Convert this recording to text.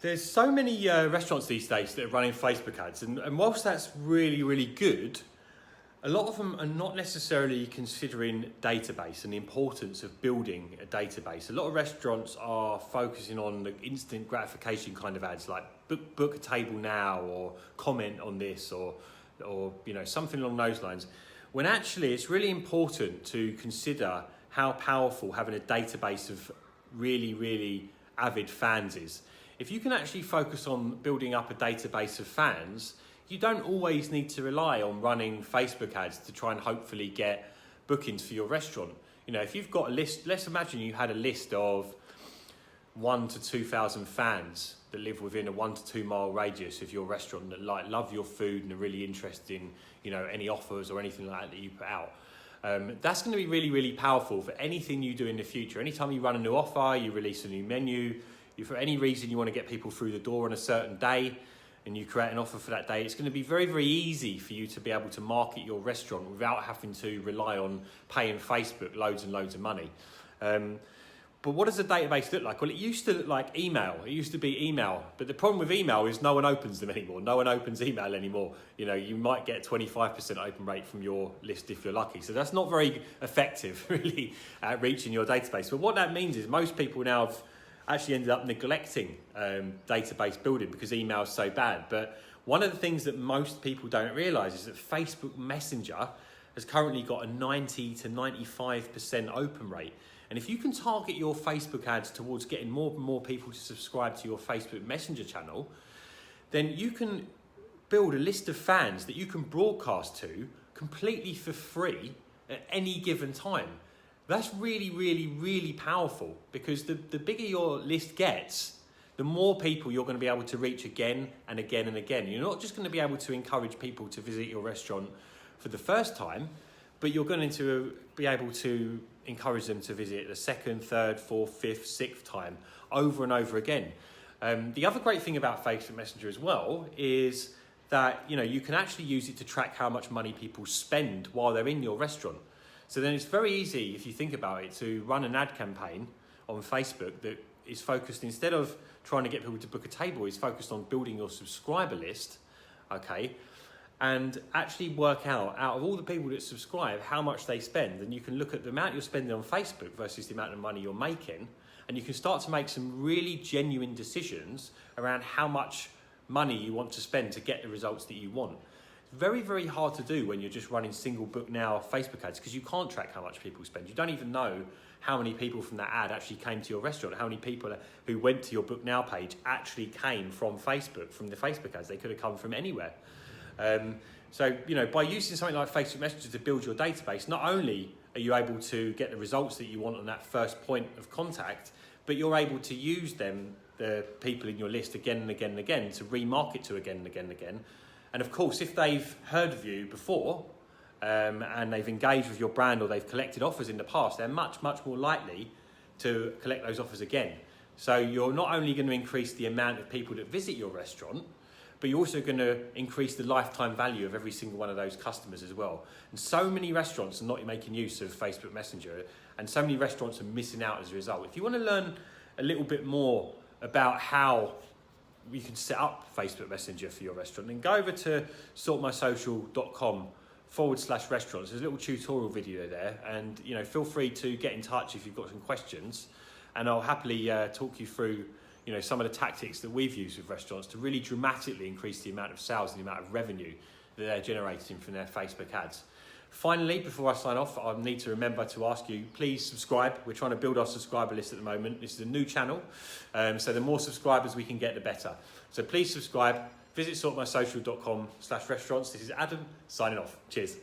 There's so many restaurants these days that are running Facebook ads, and whilst that's really, really good, a lot of them are not necessarily considering database and the importance of building a database. A lot of restaurants are focusing on the instant gratification kind of ads, like book a table now, or comment on this, or something along those lines. When actually it's really important to consider how powerful having a database of really, really avid fans is. If you can actually focus on building up a database of fans, you don't always need to rely on running Facebook ads to try and hopefully get bookings for your restaurant. If you've got a list, let's imagine you had a list of 1,000 to 2,000 fans that live within a 1 to 2 mile radius of your restaurant that love your food and are really interested in any offers or anything like that you put out. That's going to be really, really powerful for anything you do in the future. Anytime you run a new offer, you release a new menu, if for any reason you want to get people through the door on a certain day and you create an offer for that day, it's going to be very, very easy for you to be able to market your restaurant without having to rely on paying Facebook loads and loads of money. But what does a database look like? Well, it used to look like email. It used to be email. But the problem with email is no one opens them anymore. No one opens email anymore. You might get 25% open rate from your list if you're lucky. So that's not very effective, really, at reaching your database. But what that means is most people now have actually ended up neglecting database building because email is so bad. But one of the things that most people don't realise is that Facebook Messenger has currently got a 90 to 95% open rate. And if you can target your Facebook ads towards getting more and more people to subscribe to your Facebook Messenger channel, then you can build a list of fans that you can broadcast to completely for free at any given time. That's really, really, really powerful, because the bigger your list gets, the more people you're going to be able to reach again and again and again. You're not just going to be able to encourage people to visit your restaurant for the first time, but you're going to be able to encourage them to visit the second, third, fourth, fifth, sixth time over and over again. The other great thing about Facebook Messenger as well is that you can actually use it to track how much money people spend while they're in your restaurant. So then it's very easy, if you think about it, to run an ad campaign on Facebook that is focused, instead of trying to get people to book a table, is focused on building your subscriber list, okay? And actually work out of all the people that subscribe, how much they spend. And you can look at the amount you're spending on Facebook versus the amount of money you're making. And you can start to make some really genuine decisions around how much money you want to spend to get the results that you want. It's very, very hard to do when you're just running single book now Facebook ads, because you can't track how much people spend. You don't even know how many people from that ad actually came to your restaurant, how many people who went to your book now page actually came from Facebook, from the Facebook ads. They could have come from anywhere. So by using something like Facebook Messenger to build your database, not only are you able to get the results that you want on that first point of contact, but you're able to use them, the people in your list, again and again and again, to remarket to again and again and again. And of course, if they've heard of you before and they've engaged with your brand, or they've collected offers in the past, they're much, much more likely to collect those offers again. So you're not only going to increase the amount of people that visit your restaurant, but you're also going to increase the lifetime value of every single one of those customers as well. And so many restaurants are not making use of Facebook Messenger, and so many restaurants are missing out as a result. If you want to learn a little bit more about how you can set up Facebook Messenger for your restaurant, then go over to sortmysocial.com/restaurants. There's a little tutorial video there, and feel free to get in touch if you've got some questions, and I'll happily talk you through some of the tactics that we've used with restaurants to really dramatically increase the amount of sales and the amount of revenue that they're generating from their Facebook ads. Finally, before I sign off, I need to remember to ask you, please subscribe. We're trying to build our subscriber list at the moment. This is a new channel, so the more subscribers we can get, the better. So please subscribe. Visit sortmysocial.com/restaurants. This is Adam, signing off. Cheers.